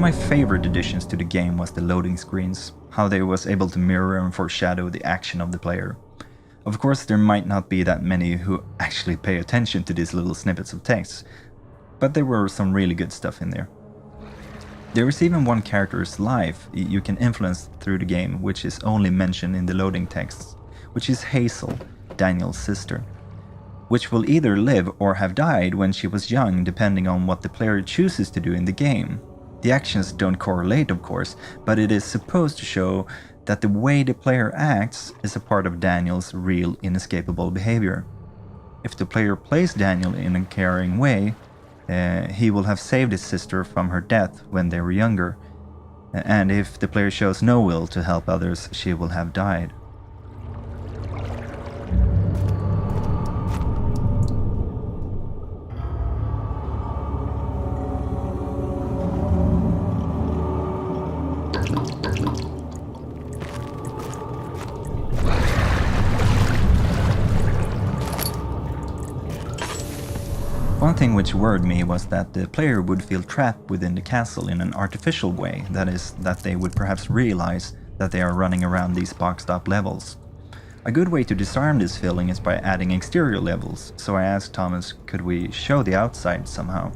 my favorite additions to the game was the loading screens, how they was able to mirror and foreshadow the action of the player. Of course, there might not be that many who actually pay attention to these little snippets of text, but there were some really good stuff in there. There is even one character's life you can influence through the game, which is only mentioned in the loading texts, which is Hazel, Daniel's sister, which will either live or have died when she was young, depending on what the player chooses to do in the game. The actions don't correlate, of course, but it is supposed to show that the way the player acts is a part of Daniel's real inescapable behavior. If the player plays Daniel in a caring way, he will have saved his sister from her death when they were younger, and if the player shows no will to help others, she will have died. One thing which worried me was that the player would feel trapped within the castle in an artificial way, that is, that they would perhaps realize that they are running around these boxed up levels. A good way to disarm this feeling is by adding exterior levels, so I asked Thomas could we show the outside somehow.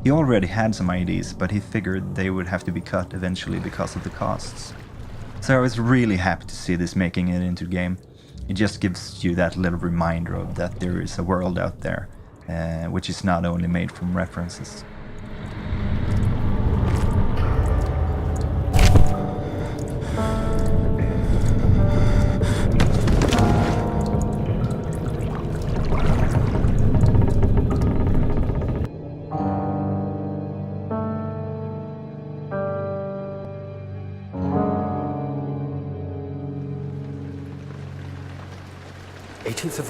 He already had some ideas, but he figured they would have to be cut eventually because of the costs. So I was really happy to see this making it into the game. It just gives you that little reminder of that there is a world out there. Which is not only made from references.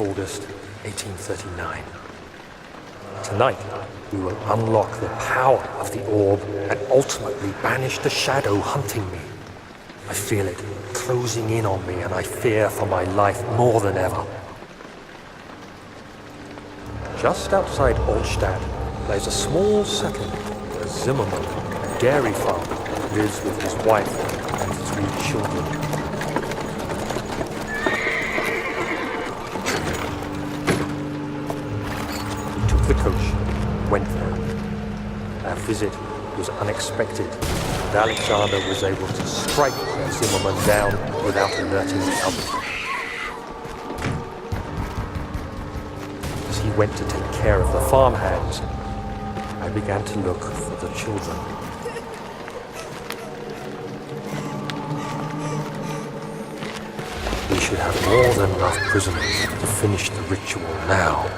August 1839. Tonight, we will unlock the power of the orb and ultimately banish the shadow hunting me. I feel it closing in on me and I fear for my life more than ever. Just outside Altstadt lies a small settlement where Zimmerman, a dairy farmer, lives with his wife and 3 children. The coach went there. Our visit was unexpected, and Alexander was able to strike Zimmerman down without alerting the others. As he went to take care of the farmhands, I began to look for the children. We should have more than enough prisoners to finish the ritual now.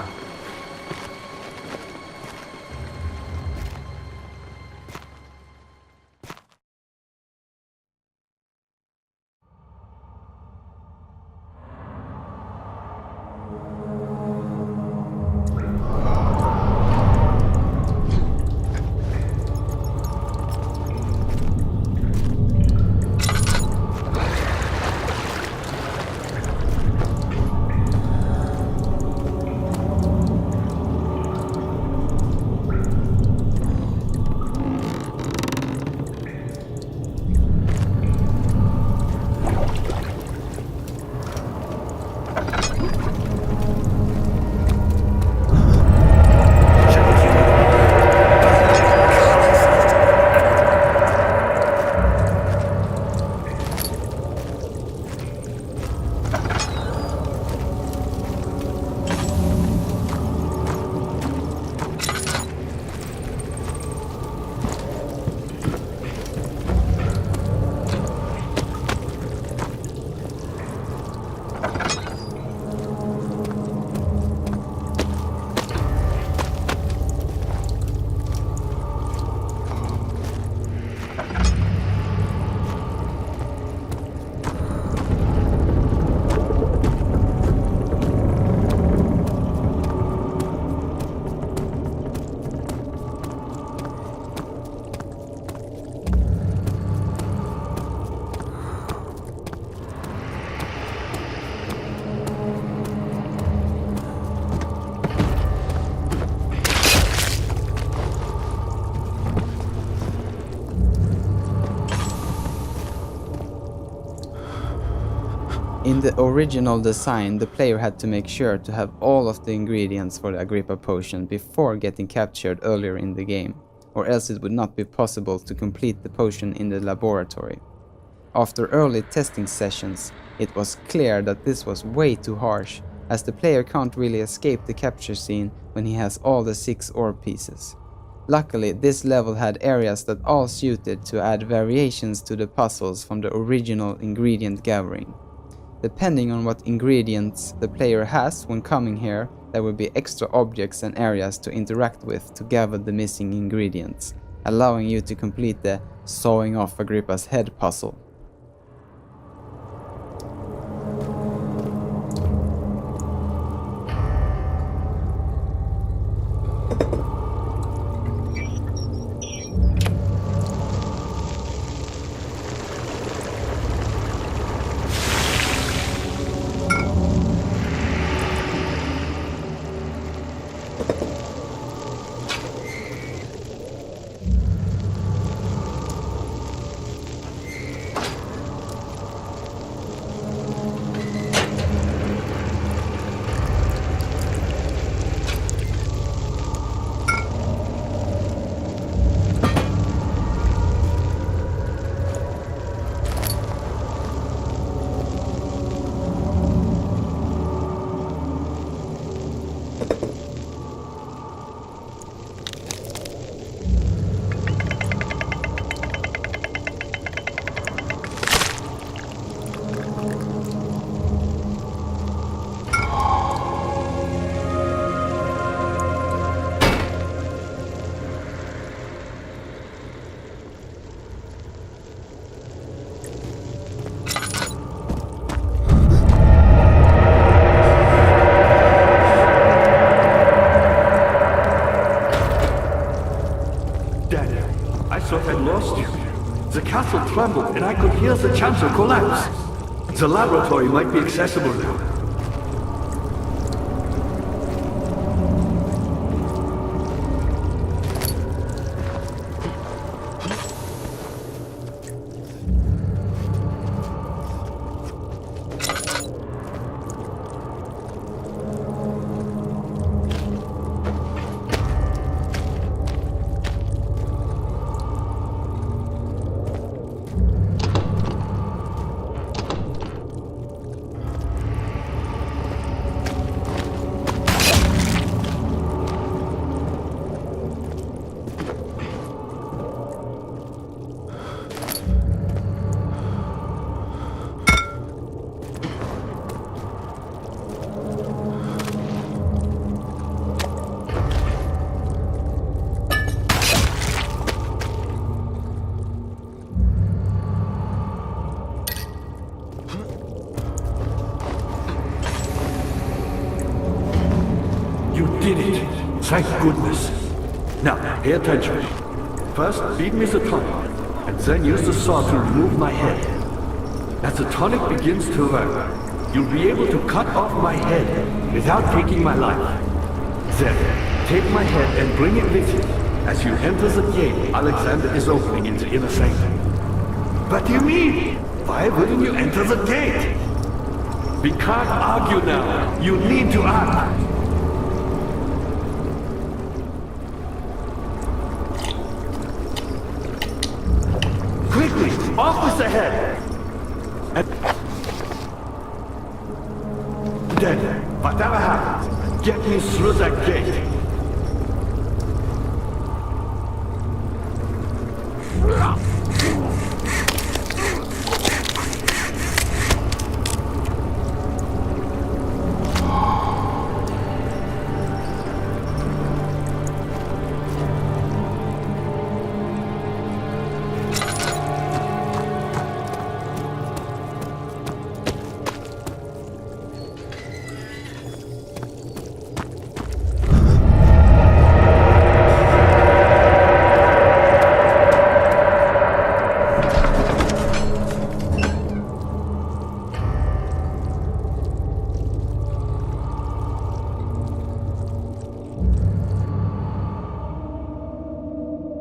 In the original design, the player had to make sure to have all of the ingredients for the Agrippa potion before getting captured earlier in the game, or else it would not be possible to complete the potion in the laboratory. After early testing sessions, it was clear that this was way too harsh, as the player can't really escape the capture scene when he has all the 6 orb pieces. Luckily, this level had areas that all suited to add variations to the puzzles from the original ingredient gathering. Depending on what ingredients the player has when coming here, there will be extra objects and areas to interact with to gather the missing ingredients, allowing you to complete the sawing off Agrippa's head puzzle. The castle trembled and I could hear the chancel collapse. The laboratory might be accessible now. Thank goodness. Now, pay attention. First, feed me the tonic, and then use the saw to remove my head. As the tonic begins to work, you'll be able to cut off my head without taking my life. Then, take my head and bring it with you as you enter the gate Alexander is opening in the inner sanctum. What do you mean? Why wouldn't you enter the gate? We can't argue now. You need to act. Quickly, off with the head! And then, whatever happens, get me through that gate.